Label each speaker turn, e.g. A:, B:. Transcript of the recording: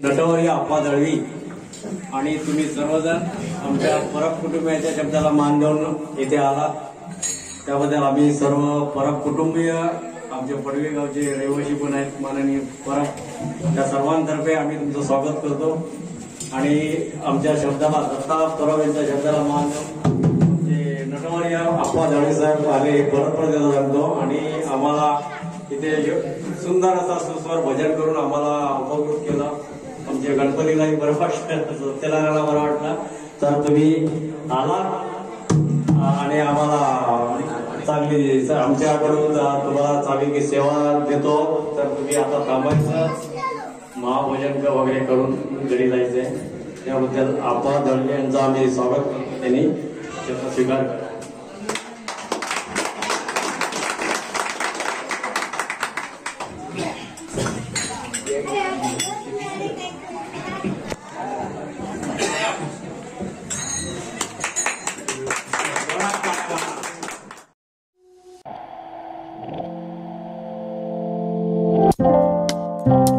A: नटवरी आप्पा दळवी आणि तुम्ही सर्वजण आमच्या परब कुटुंबियाच्या शब्दाला मान देऊन इथे आलात, त्याबद्दल आम्ही सर्व परब कुटुंबीय आमचे पडवे गावचे रहिवासी पण आहेत माननीय परब, त्या सर्वांतर्फे आम्ही तुमचं स्वागत करतो आणि आमच्या शब्दाला दत्ता परब यांच्या शब्दाला मान देऊन जे नटवरी आप्पा दळवी साहेब आले परत त्यांना सांगतो आणि आम्हाला इथे सुंदर असा सुस्वर भजन करून आम्हाला उपकृत केला. आमच्या गणपतीलाही बरं वाटलं, सत्यनारायणला बरं वाटलं, तर तुम्ही आला आणि आम्हाला चांगली आमच्याकडून तुम्हाला चांगली सेवा देतो. तर तुम्ही आता थांबायचं, महाभोजन वगैरे करून घरी जायचंय. त्याबद्दल आप्पा दळवी यांचं आम्ही स्वागत करतो, त्यांनी त्याचा स्वीकार करा.
B: you